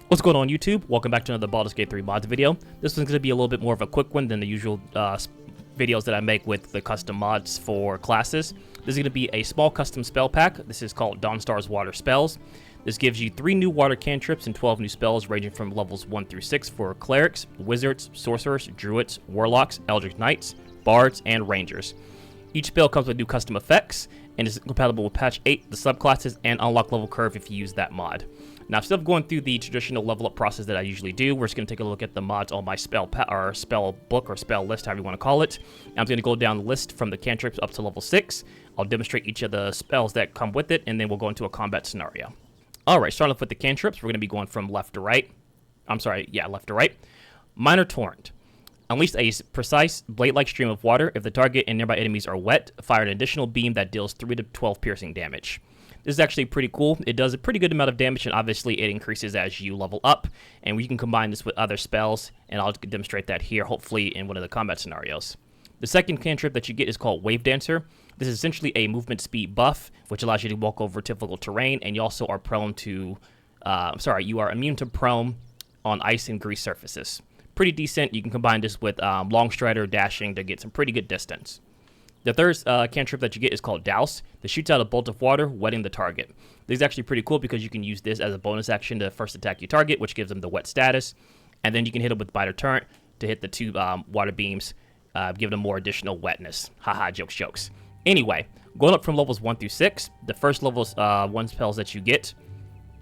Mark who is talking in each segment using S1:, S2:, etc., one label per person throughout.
S1: What's going on YouTube? Welcome back to another Baldur's Gate 3 mods video. This one's going to be a little bit more of a quick one than the usual videos that I make with the custom mods for classes. This is going to be a small custom spell pack. This is called Dawnstar's Water Spells. This gives you 3 new water cantrips and 12 new spells ranging from levels 1 through 6 for clerics, wizards, sorcerers, druids, warlocks, eldritch knights, bards, and rangers. Each spell comes with new custom effects and is compatible with patch 8, the subclasses, and unlock level curve if you use that mod. Now, instead of going through the traditional level up process that I usually do, we're just going to take a look at the mods on my spell book or spell list, however you want to call it. I'm going to go down the list from the cantrips up to level 6. I'll demonstrate each of the spells that come with it, and then we'll go into a combat scenario. Alright, starting off with the cantrips, we're going to be going from left to right. Left to right. Minor Torrent. Unleash a precise, blade-like stream of water. If the target and nearby enemies are wet, fire an additional beam that deals 3 to 12 piercing damage. This is actually pretty cool. It does a pretty good amount of damage, and obviously it increases as you level up. And we can combine this with other spells, and I'll demonstrate that here, hopefully in one of the combat scenarios. The second cantrip that you get is called Wave Dancer. This is essentially a movement speed buff, which allows you to walk over difficult terrain, and you also are prone to, you are immune to prone on ice and grease surfaces. Pretty decent. You can combine this with long strider, dashing to get some pretty good distance. The third cantrip that you get is called Douse. This shoots out a bolt of water, wetting the target. This is actually pretty cool because you can use this as a bonus action to first attack your target, which gives them the wet status. And then you can hit them with By Dawnstar99 to hit the 2 water beams, give them more additional wetness. Haha, jokes. Anyway, going up from levels 1 through 6, the first level 1 spells that you get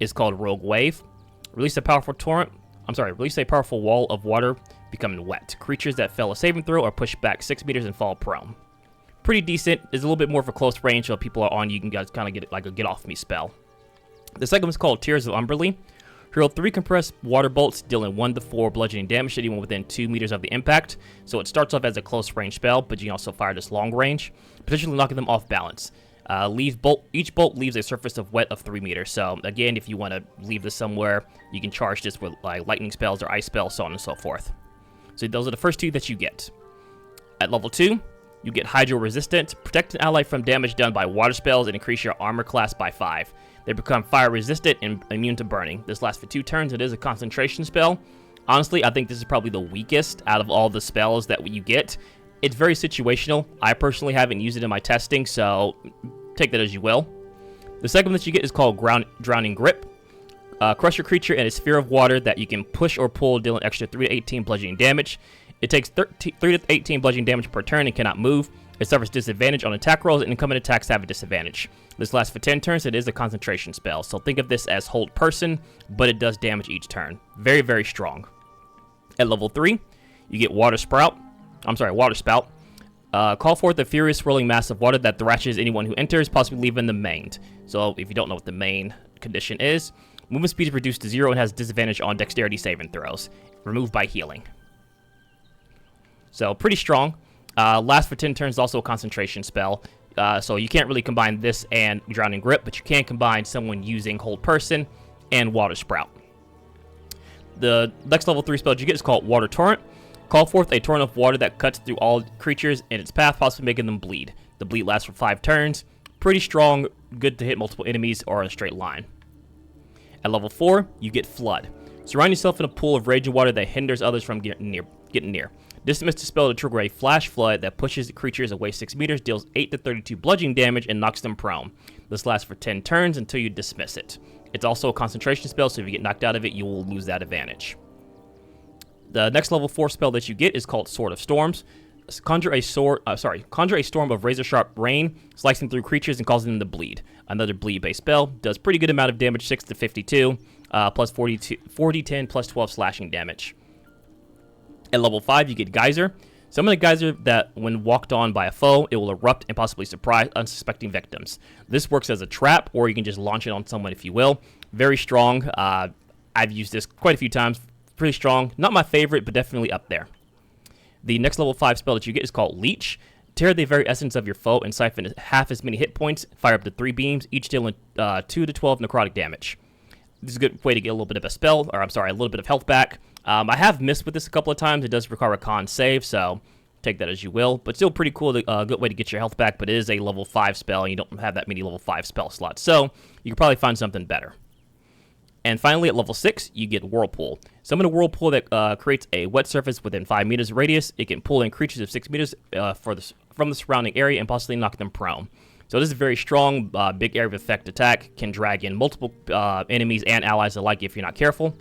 S1: is called Rogue Wave. Release a powerful wall of water becoming wet. Creatures that fail a saving throw are pushed back 6 meters and fall prone. Pretty decent. It's a little bit more of a close range, so if people are on you, can guys kind of get like a get off me spell. The second one is called Tears of Umberly. Hurl 3 compressed water bolts, dealing 1 to 4 bludgeoning damage to anyone within 2 meters of the impact. So it starts off as a close range spell, but you can also fire this long range, potentially knocking them off balance. Each bolt leaves a surface of wet of 3 meters. So again, if you want to leave this somewhere, you can charge this with like lightning spells or ice spells, so on and so forth. So those are the first 2 that you get. At level 2, you get Hydro Resistant. Protect an ally from damage done by water spells and increase your armor class by 5. They become fire resistant and immune to burning. This lasts for 2 turns. It is a concentration spell. Honestly, I think this is probably the weakest out of all the spells that you get. It's very situational. I personally haven't used it in my testing, so take that as you will. The second one that you get is called Drowning Grip. Crush your creature in a sphere of water that you can push or pull, dealing extra 3 to 18 bludgeoning damage. It takes 3 to 18 bludgeoning damage per turn and cannot move. It suffers disadvantage on attack rolls, and incoming attacks have a disadvantage. This lasts for 10 turns. It is a concentration spell, so think of this as hold person, but it does damage each turn. Very, very strong. At level 3, you get Water Spout. Call forth a furious swirling mass of water that thrashes anyone who enters, possibly leaving them maimed. So if you don't know what the main condition is, movement speed is reduced to 0 and has disadvantage on dexterity saving throws. Removed by healing. So pretty strong. Lasts for 10 turns, also a concentration spell. So you can't really combine this and Drowning Grip, but you can combine someone using Hold Person and Water Spout. The next level 3 spell you get is called Water Torrent. Call forth a torrent of water that cuts through all creatures in its path, possibly making them bleed. The bleed lasts for 5 turns. Pretty strong, good to hit multiple enemies or in a straight line. At level 4, you get Flood. Surround yourself in a pool of raging water that hinders others from getting near. Dismiss the spell to trigger a flash flood that pushes the creatures away 6 meters, deals 8 to 32 bludgeoning damage, and knocks them prone. This lasts for 10 turns until you dismiss it. It's also a concentration spell, so if you get knocked out of it, you will lose that advantage. The next level 4 spell that you get is called Sword of Storms. Conjure a storm of razor-sharp rain, slicing through creatures and causing them to bleed. Another bleed-based spell. Does pretty good amount of damage, 6 to 52, plus 40, 10, plus 12 slashing damage. At level 5, you get Geyser. Summon a geyser that, when walked on by a foe, it will erupt and possibly surprise unsuspecting victims. This works as a trap, or you can just launch it on someone if you will. Very strong. I've used this quite a few times. Pretty strong. Not my favorite, but definitely up there. The next level 5 spell that you get is called Leech. Tear the very essence of your foe and siphon half as many hit points. Fire up to 3 beams, each dealing 2 to 12 necrotic damage. This is a good way to get a little bit of a little bit of health back. I have missed with this a couple of times. It does require a con save, so take that as you will. But still pretty cool, good way to get your health back, but it is a level 5 spell, and you don't have that many level 5 spell slots. So you could probably find something better. And finally, at level 6, you get Whirlpool. Summon a Whirlpool that creates a wet surface within 5 meters radius. It can pull in creatures of 6 meters from the surrounding area and possibly knock them prone. So this is a very strong, big area of effect attack. Can drag in multiple enemies and allies alike if you're not careful.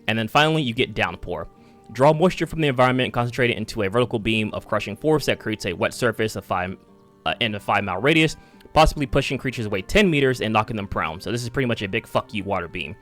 S1: And then finally, you get Downpour. Draw moisture from the environment and concentrate it into a vertical beam of crushing force that creates a wet surface in a 5-mile radius, possibly pushing creatures away 10 meters and knocking them prone. So this is pretty much a big fuck you water beam.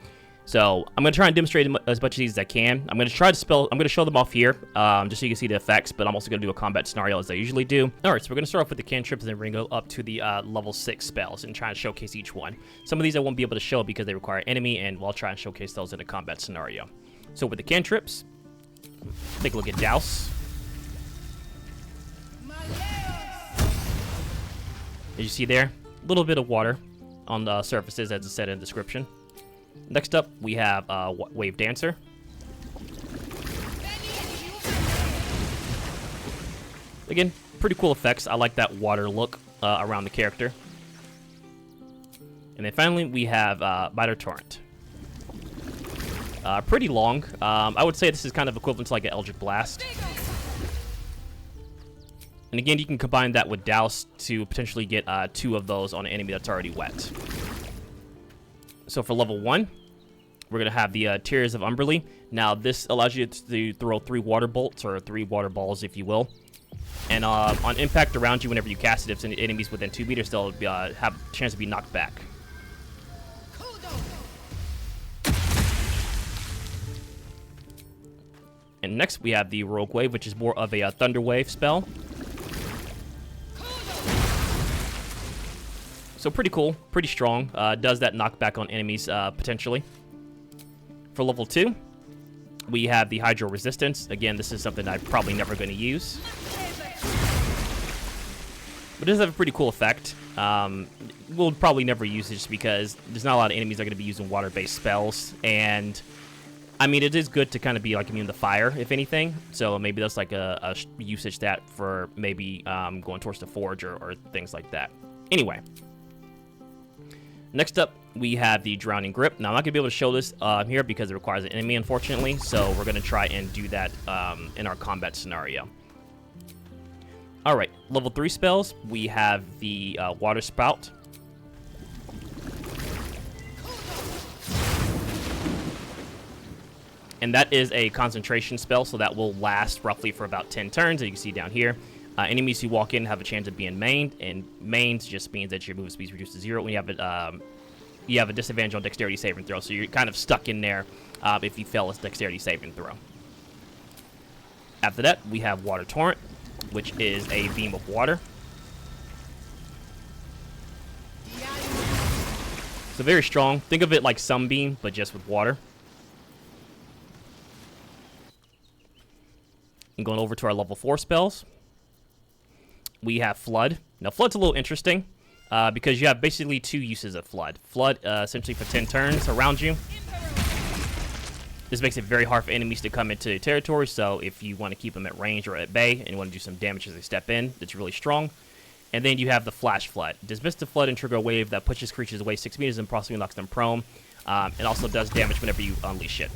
S1: So I'm going to try and demonstrate as much of these as I can. I'm going to show them off here, just so you can see the effects, but I'm also going to do a combat scenario as I usually do. Alright, so we're going to start off with the cantrips, and then we're going to go up to the level 6 spells and try and showcase each one. Some of these I won't be able to show because they require enemy, and we'll try and showcase those in a combat scenario. So with the cantrips, take a look at Douse. As you see there, a little bit of water on the surfaces as it said in the description. Next up, we have Wave Dancer. Again, pretty cool effects. I like that water look around the character. And then finally, we have By Torrent. Pretty long. I would say this is kind of equivalent to like an Eldritch Blast. And again, you can combine that with Douse to potentially get 2 of those on an enemy that's already wet. So for level 1, we're going to have the Tears of Umberly. Now, this allows you to throw 3 water bolts, or 3 water balls, if you will. And on impact around you, whenever you cast it, if it's enemies within 2 meters, they'll have a chance to be knocked back. And next, we have the Rogue Wave, which is more of a Thunder Wave spell. So pretty cool, pretty strong. Does that knockback on enemies potentially. For level 2, we have the Hydro Resistance. Again, this is something I'm probably never going to use. But it does have a pretty cool effect. We'll probably never use it just because there's not a lot of enemies that are going to be using water-based spells. And, I mean, it is good to kind of be like immune to fire, if anything. So maybe that's like a usage stat for maybe going towards the Forge or things like that. Anyway. Next up, we have the Drowning Grip. Now, I'm not going to be able to show this here because it requires an enemy, unfortunately. So we're going to try and do that in our combat scenario. Alright, level 3 spells. We have the Water Spout. And that is a concentration spell, so that will last roughly for about 10 turns, as you can see down here. Enemies who walk in have a chance of being mained, and mained just means that your movement speed is reduced to 0 when you have a disadvantage on dexterity saving throw, so you're kind of stuck in there if you fail a dexterity saving throw. After that, we have Water Torrent, which is a beam of water. So very strong. Think of it like Sunbeam, but just with water. And going over to our level 4 spells, we have Flood. Now, Flood's a little interesting because you have basically 2 uses of Flood. Flood, essentially for 10 turns around you. This makes it very hard for enemies to come into the territory, so if you want to keep them at range or at bay and you want to do some damage as they step in, it's really strong. And then you have the Flash Flood. Dismiss the Flood and trigger a wave that pushes creatures away 6 meters and possibly knocks them prone. And also does damage whenever you unleash it.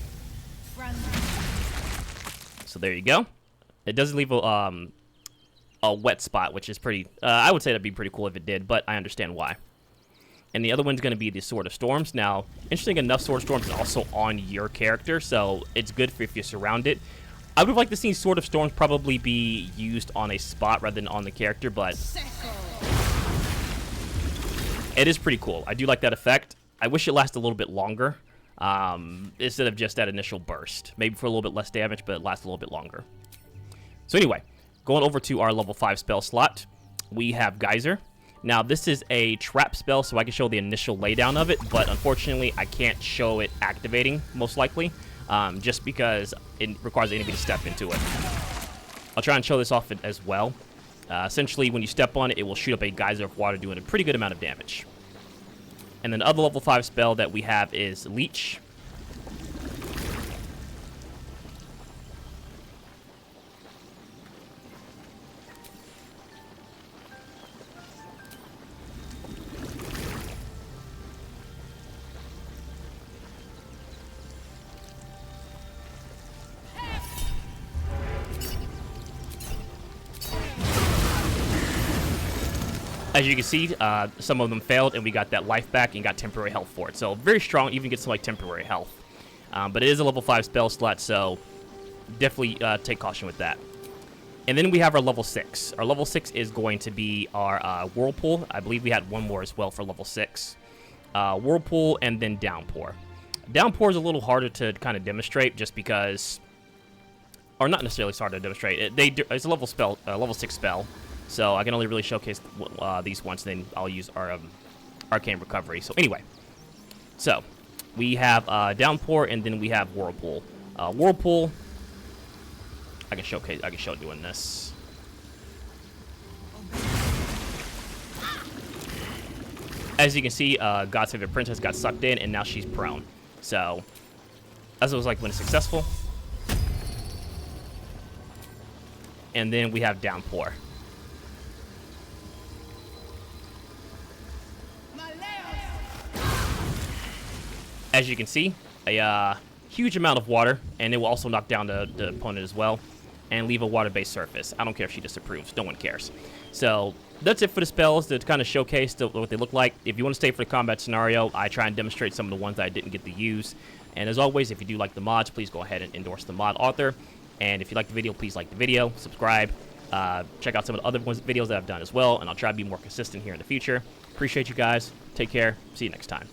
S1: So there you go. It doesn't leave a wet spot, which is pretty... I would say that'd be pretty cool if it did, but I understand why. And the other one's going to be the Sword of Storms. Now, interesting enough, Sword of Storms is also on your character, so it's good for if you surround it. I would have liked to see Sword of Storms probably be used on a spot rather than on the character, but it is pretty cool. I do like that effect. I wish it lasted a little bit longer instead of just that initial burst. Maybe for a little bit less damage, but it lasts a little bit longer. So anyway, going over to our level 5 spell slot, we have Geyser. Now, this is a trap spell, so I can show the initial laydown of it, but unfortunately, I can't show it activating, most likely, just because it requires the enemy to step into it. I'll try and show this off as well. Essentially, when you step on it, it will shoot up a geyser of water, doing a pretty good amount of damage. And then the other level 5 spell that we have is Leech. As you can see, some of them failed, and we got that life back and got temporary health for it. So very strong, even gets some like temporary health. But it is a level 5 spell slot, so definitely take caution with that. And then we have our level 6. Our level 6 is going to be our Whirlpool. I believe we had one more as well for level 6. Whirlpool and then Downpour. Downpour is a little harder to kind of demonstrate just because, or not necessarily hard to demonstrate. It's a level 6 spell. So I can only really showcase these once, then I'll use our Arcane Recovery. So anyway, so we have Downpour and then we have Whirlpool. Whirlpool, I can show doing this. As you can see, God's Favorite Princess got sucked in and now she's prone. So as it was like when it's successful. And then we have Downpour. As you can see, a huge amount of water, and it will also knock down the opponent as well, and leave a water-based surface. I don't care if she disapproves. No one cares. So that's it for the spells to kind of showcase what they look like. If you want to stay for the combat scenario, I try and demonstrate some of the ones that I didn't get to use. And as always, if you do like the mods, please go ahead and endorse the mod author. And if you like the video, please like the video, subscribe, check out some of the other videos that I've done as well, and I'll try to be more consistent here in the future. Appreciate you guys. Take care. See you next time.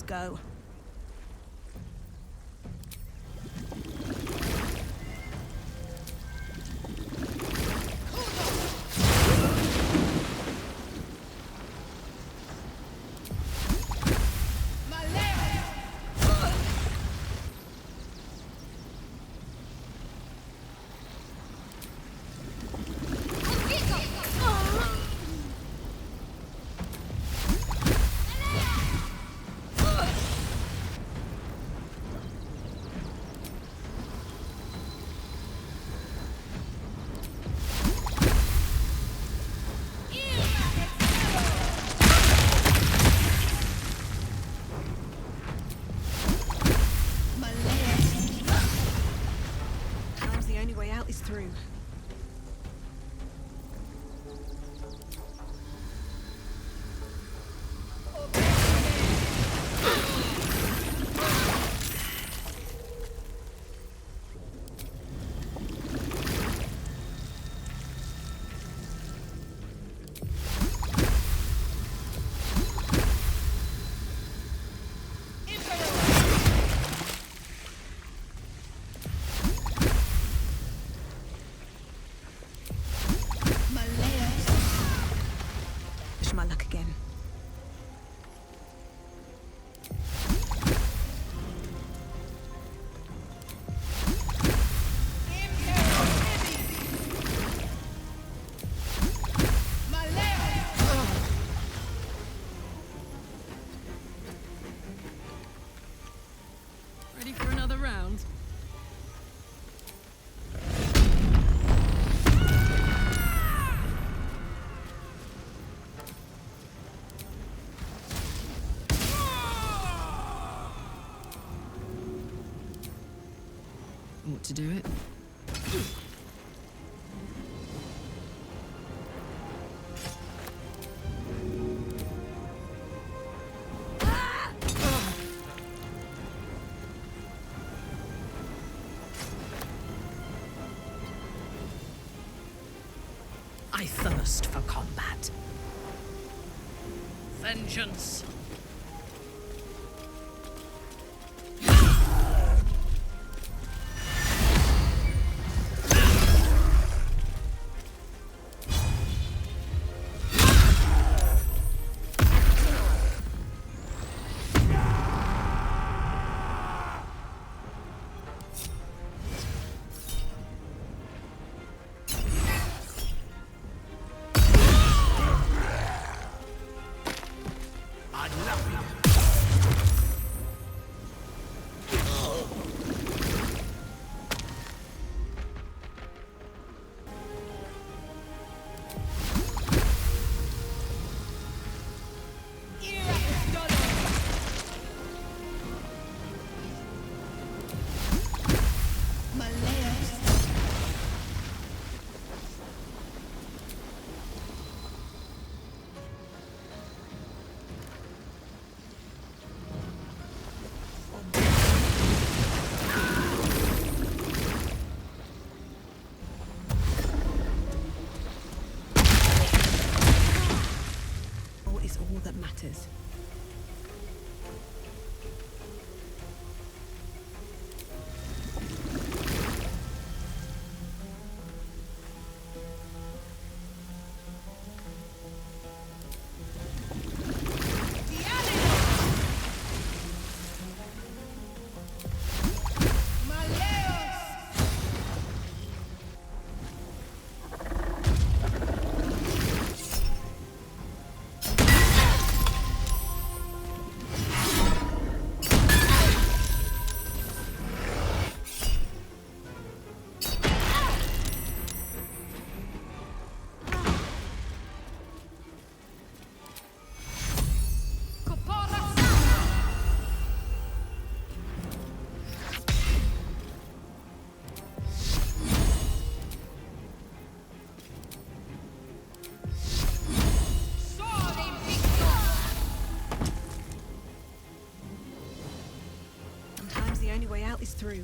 S2: Go. Through. My luck again.
S3: Ready for another round? Ought to do it. I thirst for combat. Vengeance.
S2: out is through.